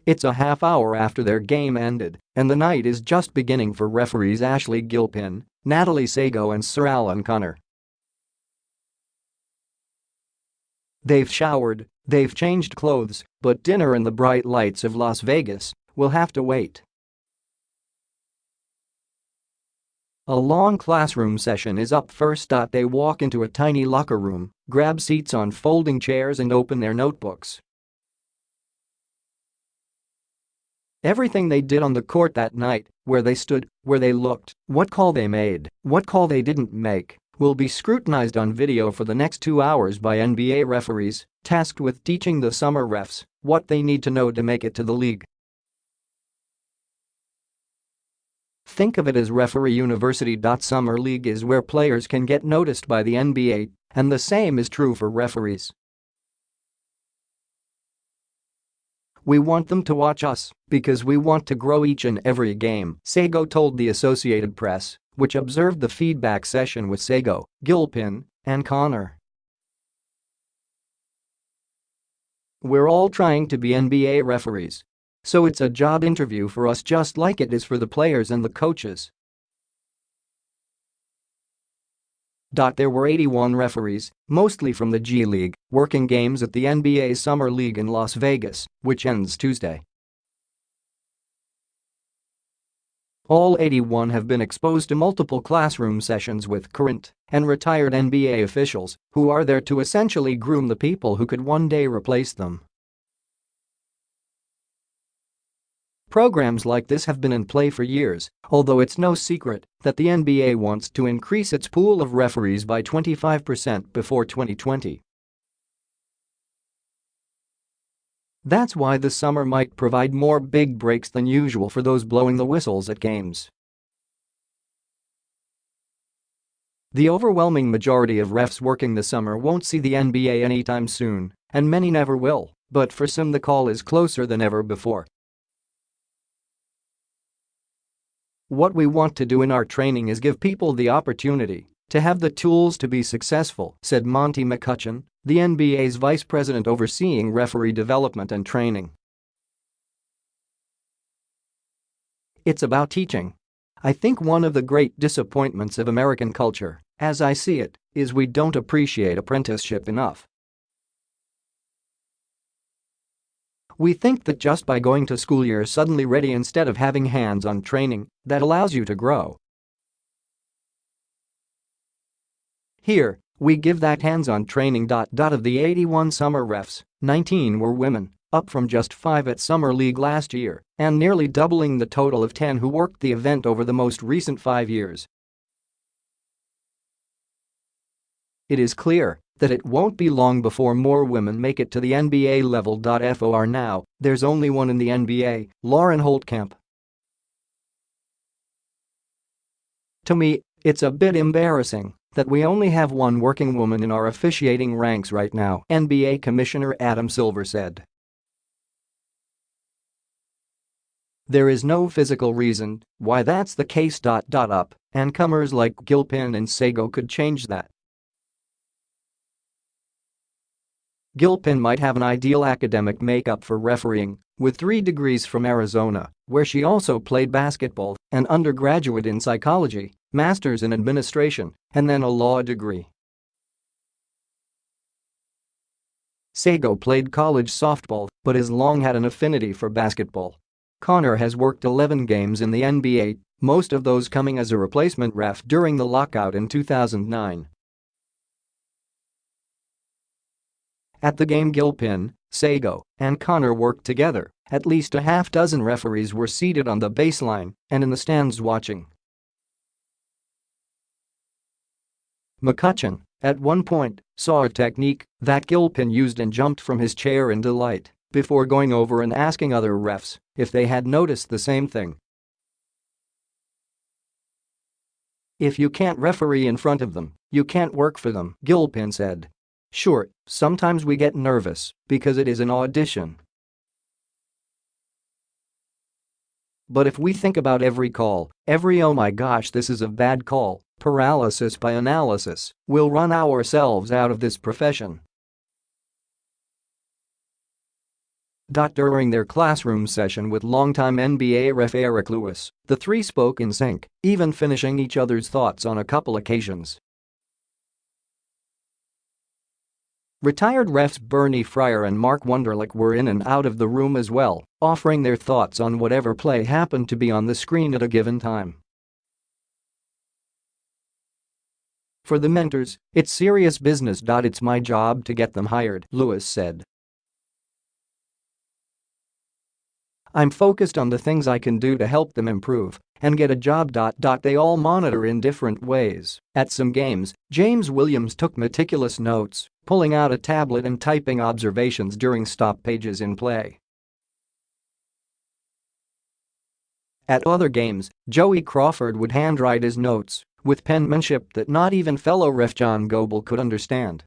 It's a half hour after their game ended, and the night is just beginning for referees Ashley Gilpin, Natalie Sago and SirAllen Conner. They've showered, they've changed clothes, but dinner and the bright lights of Las Vegas will have to wait. A long classroom session is up first. They walk into a tiny locker room, grab seats on folding chairs and open their notebooks. Everything they did on the court that night, where they stood, where they looked, what call they made, what call they didn't make, will be scrutinized on video for the next 2 hours by NBA referees, tasked with teaching the summer refs what they need to know to make it to the league. Think of it as referee university. Summer league is where players can get noticed by the NBA, and the same is true for referees. We want them to watch us because we want to grow each and every game, Sago told the Associated Press, which observed the feedback session with Sago, Gilpin, and Conner. We're all trying to be NBA referees. So it's a job interview for us just like it is for the players and the coaches. There were 81 referees, mostly from the G League, working games at the NBA Summer League in Las Vegas, which ends Tuesday. All 81 have been exposed to multiple classroom sessions with current and retired NBA officials who are there to essentially groom the people who could one day replace them. Programs like this have been in play for years, although it's no secret that the NBA wants to increase its pool of referees by 25% before 2020. That's why the summer might provide more big breaks than usual for those blowing the whistles at games. The overwhelming majority of refs working the summer won't see the NBA anytime soon, and many never will, but for some the call is closer than ever before. What we want to do in our training is give people the opportunity to have the tools to be successful, said Monty McCutcheon, the NBA's vice president overseeing referee development and training. It's about teaching. I think one of the great disappointments of American culture, as I see it, is we don't appreciate apprenticeship enough. We think that just by going to school you're suddenly ready instead of having hands-on training that allows you to grow. Here, we give that hands-on training. Of the 81 summer refs, 19 were women, up from just 5 at Summer League last year, and nearly doubling the total of 10 who worked the event over the most recent 5 years. It is clear that it won't be long before more women make it to the NBA level. For now, there's only one in the NBA, Lauren Holtkamp. To me, it's a bit embarrassing that we only have one working woman in our officiating ranks right now, NBA Commissioner Adam Silver said. There is no physical reason why that's the case. Up and comers like Gilpin and Sago could change that. Gilpin might have an ideal academic makeup for refereeing, with 3 degrees from Arizona, where she also played basketball, an undergraduate in psychology, master's in administration, and then a law degree. Sago played college softball but has long had an affinity for basketball. Conner has worked 11 games in the NBA, most of those coming as a replacement ref during the lockout in 2009. At the game Gilpin, Sago, and Conner worked together, at least a half-dozen referees were seated on the baseline and in the stands watching. McCutcheon, at one point, saw a technique that Gilpin used and jumped from his chair in delight before going over and asking other refs if they had noticed the same thing. If you can't referee in front of them, you can't work for them, Gilpin said. Sure, sometimes we get nervous because it is an audition. But if we think about every call, every "oh my gosh this is a bad call," paralysis by analysis, we'll run ourselves out of this profession. During their classroom session with longtime NBA ref Eric Lewis, the three spoke in sync, even finishing each other's thoughts on a couple occasions. Retired refs Bernie Fryer and Mark Wunderlich were in and out of the room as well, offering their thoughts on whatever play happened to be on the screen at a given time. For the mentors, it's serious business. It's my job to get them hired, Lewis said. I'm focused on the things I can do to help them improve and get a job. They all monitor in different ways. At some games, James Williams took meticulous notes, pulling out a tablet and typing observations during stop pages in play. At other games, Joey Crawford would handwrite his notes with penmanship that not even fellow ref John Goebel could understand.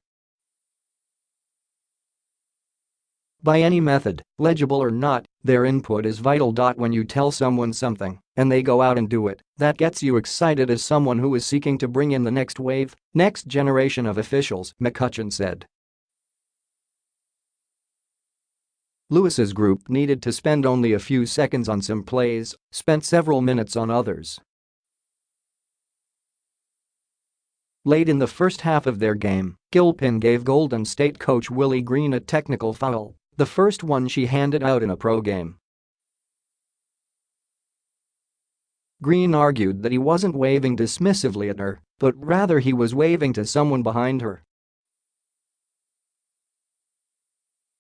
By any method, legible or not, their input is vital. When you tell someone something and they go out and do it, that gets you excited as someone who is seeking to bring in the next wave, next generation of officials, McCutcheon said. Lewis's group needed to spend only a few seconds on some plays, spent several minutes on others. Late in the first half of their game, Gilpin gave Golden State coach Willie Green a technical foul, the first one she handed out in a pro game. Green argued that he wasn't waving dismissively at her, but rather he was waving to someone behind her.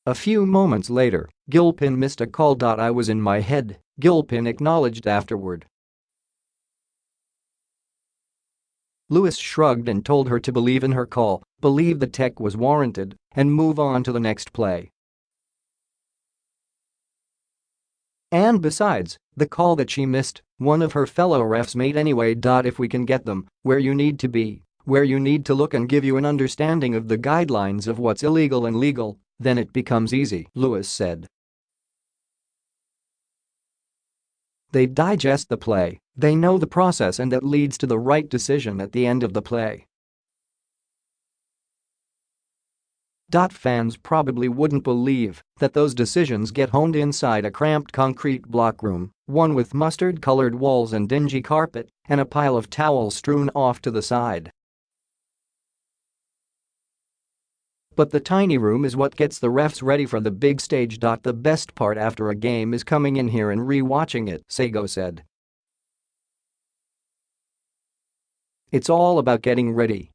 A few moments later, Gilpin missed a call. I was in my head, Gilpin acknowledged afterward. Lewis shrugged and told her to believe in her call, believe the tech was warranted, and move on to the next play. And besides, the call that she missed, one of her fellow refs made anyway. If we can get them where you need to be, where you need to look and give you an understanding of the guidelines of what's illegal and legal, then it becomes easy, Lewis said. They digest the play, they know the process, and that leads to the right decision at the end of the play. Fans probably wouldn't believe that those decisions get honed inside a cramped concrete block room, one with mustard-colored walls and dingy carpet, and a pile of towels strewn off to the side. But the tiny room is what gets the refs ready for the big stage. The best part after a game is coming in here and re-watching it, Sago said. It's all about getting ready.